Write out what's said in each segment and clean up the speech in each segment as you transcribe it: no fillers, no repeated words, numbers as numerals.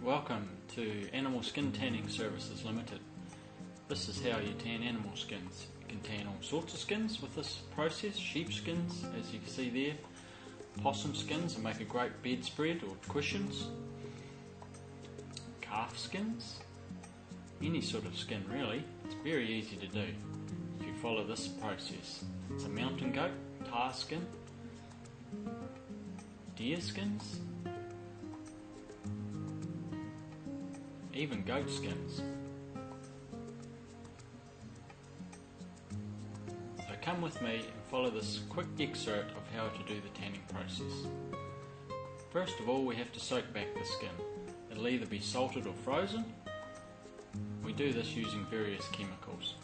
Welcome to Animal Skin Tanning Services Limited. This is how you tan animal skins. You can tan all sorts of skins with this process. Sheep skins, as you can see there, possum skins and make a great bedspread or cushions, calf skins, any sort of skin really. It's very easy to do if you follow this process. It's a mountain goat, tar skin, deer skins, even goat skins. So come with me and follow this quick excerpt of how to do the tanning process. First of all, we have to soak back the skin. It'll either be salted or frozen. We do this using various chemicals.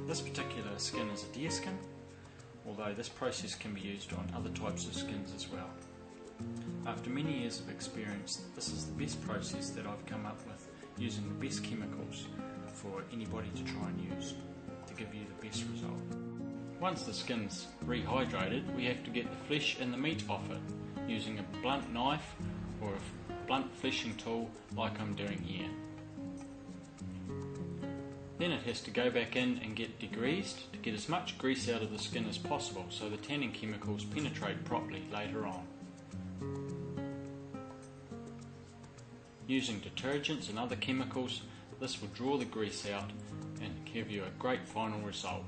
This particular skin is a deer skin, although this process can be used on other types of skins as well. After many years of experience, this is the best process that I've come up with, using the best chemicals for anybody to try and use to give you the best result. Once the skin's rehydrated, we have to get the flesh and the meat off it using a blunt knife or a blunt fleshing tool like I'm doing here. Then it has to go back in and get degreased to get as much grease out of the skin as possible so the tanning chemicals penetrate properly later on. Using detergents and other chemicals, this will draw the grease out and give you a great final result.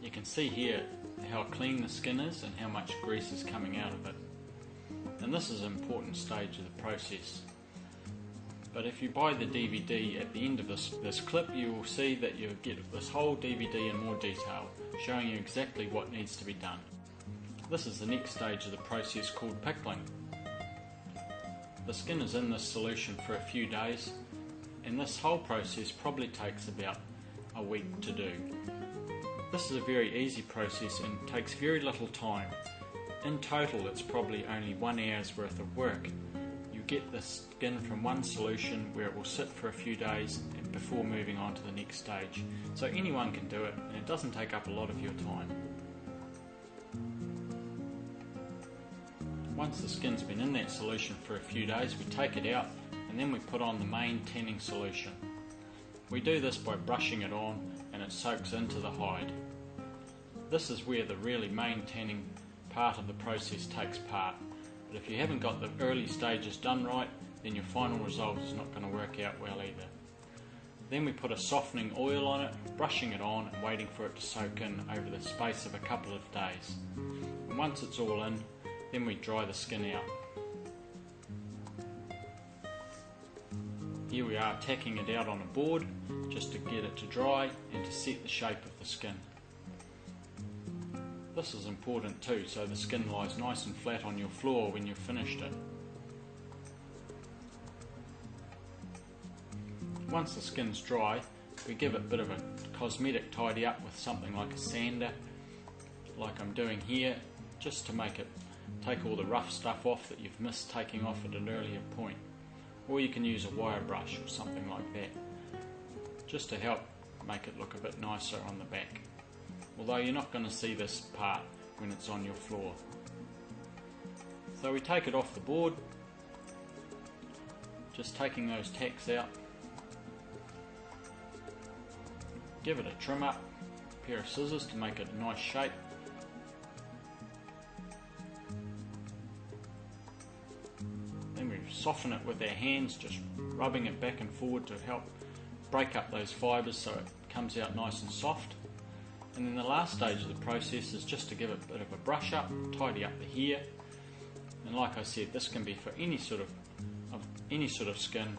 You can see here how clean the skin is and how much grease is coming out of it. And this is an important stage of the process. But if you buy the DVD at the end of this clip, you will see that you'll get this whole DVD in more detail, showing you exactly what needs to be done. This is the next stage of the process called pickling. The skin is in this solution for a few days, and this whole process probably takes about a week to do. This is a very easy process and takes very little time. In total, it's probably only 1 hour's worth of work. You get the skin from one solution where it will sit for a few days before moving on to the next stage. So anyone can do it, and it doesn't take up a lot of your time. Once the skin's been in that solution for a few days, we take it out and then we put on the main tanning solution. We do this by brushing it on and it soaks into the hide. This is where the really main tanning part of the process takes part, but if you haven't got the early stages done right, then your final result is not going to work out well either. Then we put a softening oil on it, brushing it on and waiting for it to soak in over the space of a couple of days. And once it's all in, then we dry the skin out. Here we are tacking it out on a board just to get it to dry and to set the shape of the skin. This is important too, so the skin lies nice and flat on your floor when you've finished it. Once the skin's dry, we give it a bit of a cosmetic tidy up with something like a sander, like I'm doing here, just to make it take all the rough stuff off that you've missed taking off at an earlier point. Or you can use a wire brush or something like that, just to help make it look a bit nicer on the back. Although you're not going to see this part when it's on your floor. So we take it off the board, just taking those tacks out. Give it a trim up, a pair of scissors to make it a nice shape. Then we soften it with our hands, just rubbing it back and forward to help break up those fibres so it comes out nice and soft. And then the last stage of the process is just to give it a bit of a brush up, tidy up the hair. And like I said, this can be for any sort of skin.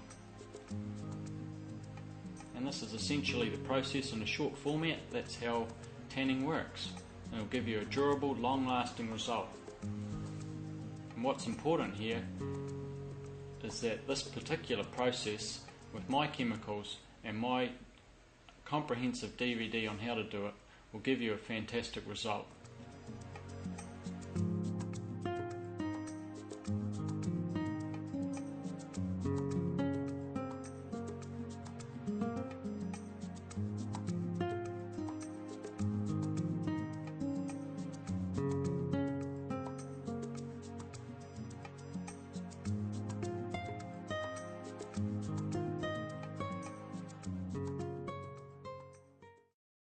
And this is essentially the process in a short format. That's how tanning works. And it'll give you a durable, long-lasting result. And what's important here is that this particular process, with my chemicals and my comprehensive DVD on how to do it, will give you a fantastic result.